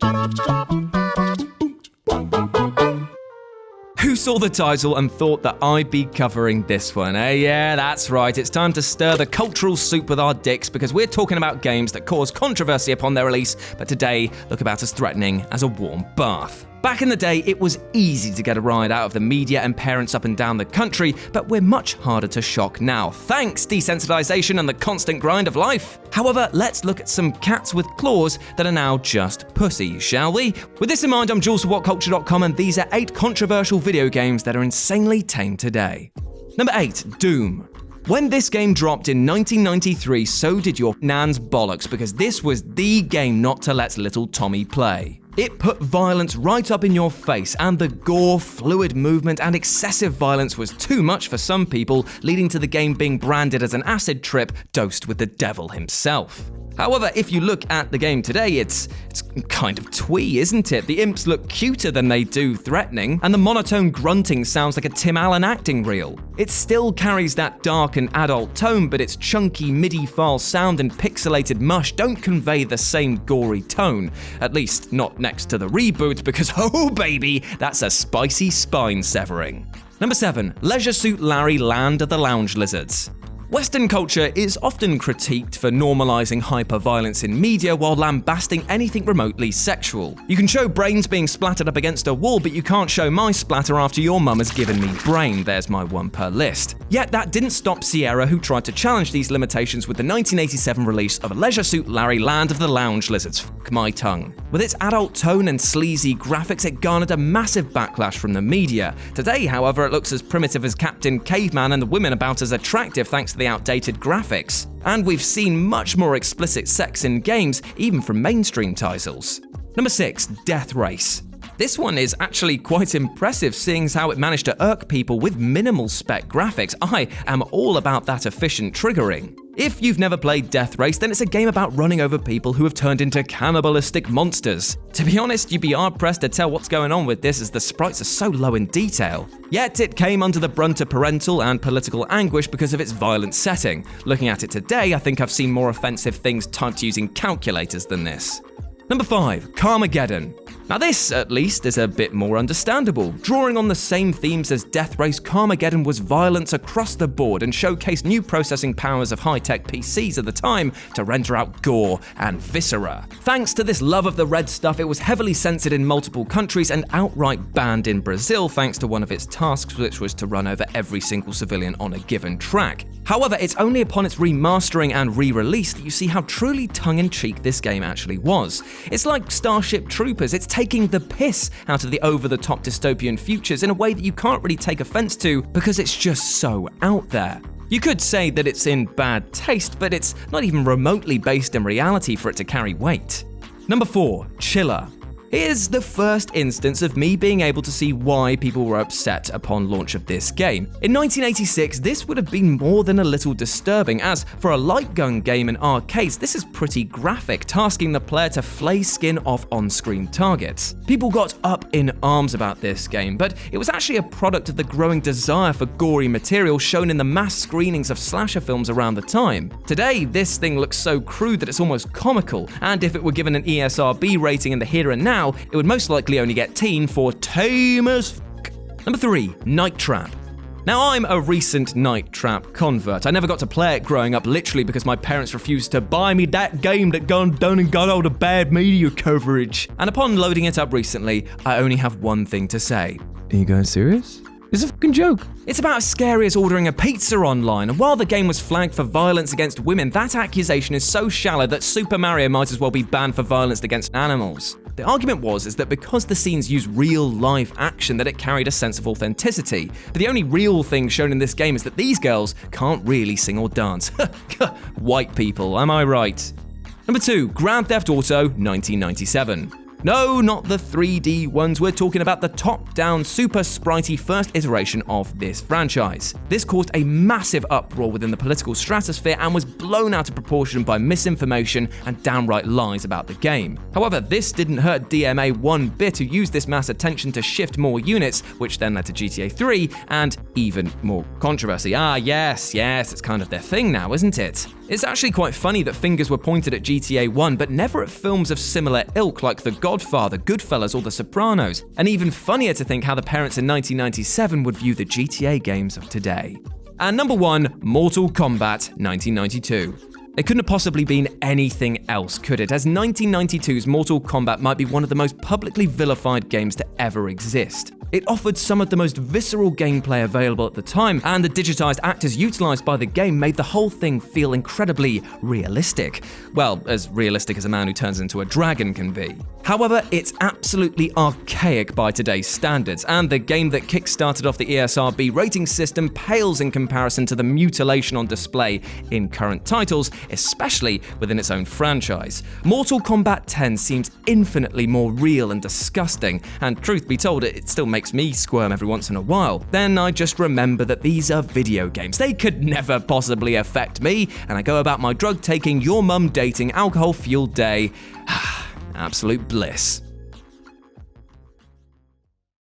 Who saw the title and thought that I'd be covering this one? Yeah, that's right. It's time to stir the cultural soup with our dicks because we're talking about games that caused controversy upon their release, but today look about as threatening as a warm bath. Back in the day, it was easy to get a ride out of the media and parents up and down the country, but we're much harder to shock now, thanks desensitization and the constant grind of life. However, let's look at some cats with claws that are now just pussy, shall we? With this in mind, I'm Jules from WhatCulture.com, and these are 8 controversial video games that are insanely tame today. Number 8, Doom. When this game dropped in 1993, so did your nan's bollocks, because this was the game not to let little Tommy play. It put violence right up in your face, and the gore, fluid movement, and excessive violence was too much for some people, leading to the game being branded as an acid trip dosed with the devil himself. However, if you look at the game today, it's kind of twee, isn't it? The imps look cuter than they do threatening, and the monotone grunting sounds like a Tim Allen acting reel. It still carries that dark and adult tone, but its chunky MIDI file sound and pixelated mush don't convey the same gory tone. At least not next to the reboot, because oh baby, that's a spicy spine severing. Number 7, Leisure Suit Larry: Land of the Lounge Lizards. Western culture is often critiqued for normalizing hyper-violence in media while lambasting anything remotely sexual. You can show brains being splattered up against a wall, but you can't show my splatter after your mum has given me brain. There's my one per list. Yet that didn't stop Sierra, who tried to challenge these limitations with the 1987 release of Leisure Suit Larry: Land of the Lounge Lizards. Fuck my tongue. With its adult tone and sleazy graphics, it garnered a massive backlash from the media. Today, however, it looks as primitive as Captain Caveman, and the women about as attractive thanks to the outdated graphics. And we've seen much more explicit sex in games, even from mainstream titles. Number 6, Death Race. This one is actually quite impressive, seeing how it managed to irk people with minimal spec graphics. I am all about that efficient triggering. If you've never played Death Race, then it's a game about running over people who have turned into cannibalistic monsters. To be honest, you'd be hard-pressed to tell what's going on with this, as the sprites are so low in detail. Yet it came under the brunt of parental and political anguish because of its violent setting. Looking at it today, I think I've seen more offensive things typed using calculators than this. Number 5, Carmageddon. Now this, at least, is a bit more understandable. Drawing on the same themes as Death Race, Carmageddon was violence across the board and showcased new processing powers of high-tech PCs at the time to render out gore and viscera. Thanks to this love of the red stuff, it was heavily censored in multiple countries and outright banned in Brazil thanks to one of its tasks, which was to run over every single civilian on a given track. However, it's only upon its remastering and re-release that you see how truly tongue-in-cheek this game actually was. It's like Starship Troopers. It's taking the piss out of the over-the-top dystopian futures in a way that you can't really take offense to because it's just so out there. You could say that it's in bad taste, but it's not even remotely based in reality for it to carry weight. Number 4, Chiller. Here's the first instance of me being able to see why people were upset upon launch of this game. In 1986, this would have been more than a little disturbing, as for a light gun game in arcades, this is pretty graphic, tasking the player to flay skin off on-screen targets. People got up in arms about this game, but it was actually a product of the growing desire for gory material shown in the mass screenings of slasher films around the time. Today, this thing looks so crude that it's almost comical, and if it were given an ESRB rating in the here and now, it would most likely only get teen for tame as f***. Number 3, Night Trap. Now, I'm a recent Night Trap convert. I never got to play it growing up, literally because my parents refused to buy me that game that gone done and got all the bad media coverage. And upon loading it up recently, I only have one thing to say. Are you guys serious? It's a fucking joke. It's about as scary as ordering a pizza online, and while the game was flagged for violence against women, that accusation is so shallow that Super Mario might as well be banned for violence against animals. The argument was that because the scenes use real life action that it carried a sense of authenticity. But the only real thing shown in this game is that these girls can't really sing or dance. White people, am I right? Number 2, Grand Theft Auto 1997. No, not the 3D ones, we're talking about the top-down, super spritey first iteration of this franchise. This caused a massive uproar within the political stratosphere and was blown out of proportion by misinformation and downright lies about the game. However, this didn't hurt DMA one bit, who used this mass attention to shift more units, which then led to GTA 3 and even more controversy. Yes, it's kind of their thing now, isn't it? It's actually quite funny that fingers were pointed at GTA 1, but never at films of similar ilk like The Godfather, Goodfellas, or The Sopranos. And even funnier to think how the parents in 1997 would view the GTA games of today. And number 1, Mortal Kombat 1992. It couldn't have possibly been anything else, could it? As 1992's Mortal Kombat might be one of the most publicly vilified games to ever exist. It offered some of the most visceral gameplay available at the time, and the digitized actors utilized by the game made the whole thing feel incredibly realistic. Well, as realistic as a man who turns into a dragon can be. However, it's absolutely archaic by today's standards, and the game that kick-started off the ESRB rating system pales in comparison to the mutilation on display in current titles, especially within its own franchise. Mortal Kombat 10 seems infinitely more real and disgusting, and truth be told, it still makes me squirm every once in a while. Then I just remember that these are video games. They could never possibly affect me, and I go about my drug-taking, your mum dating, alcohol-fueled day. Absolute bliss.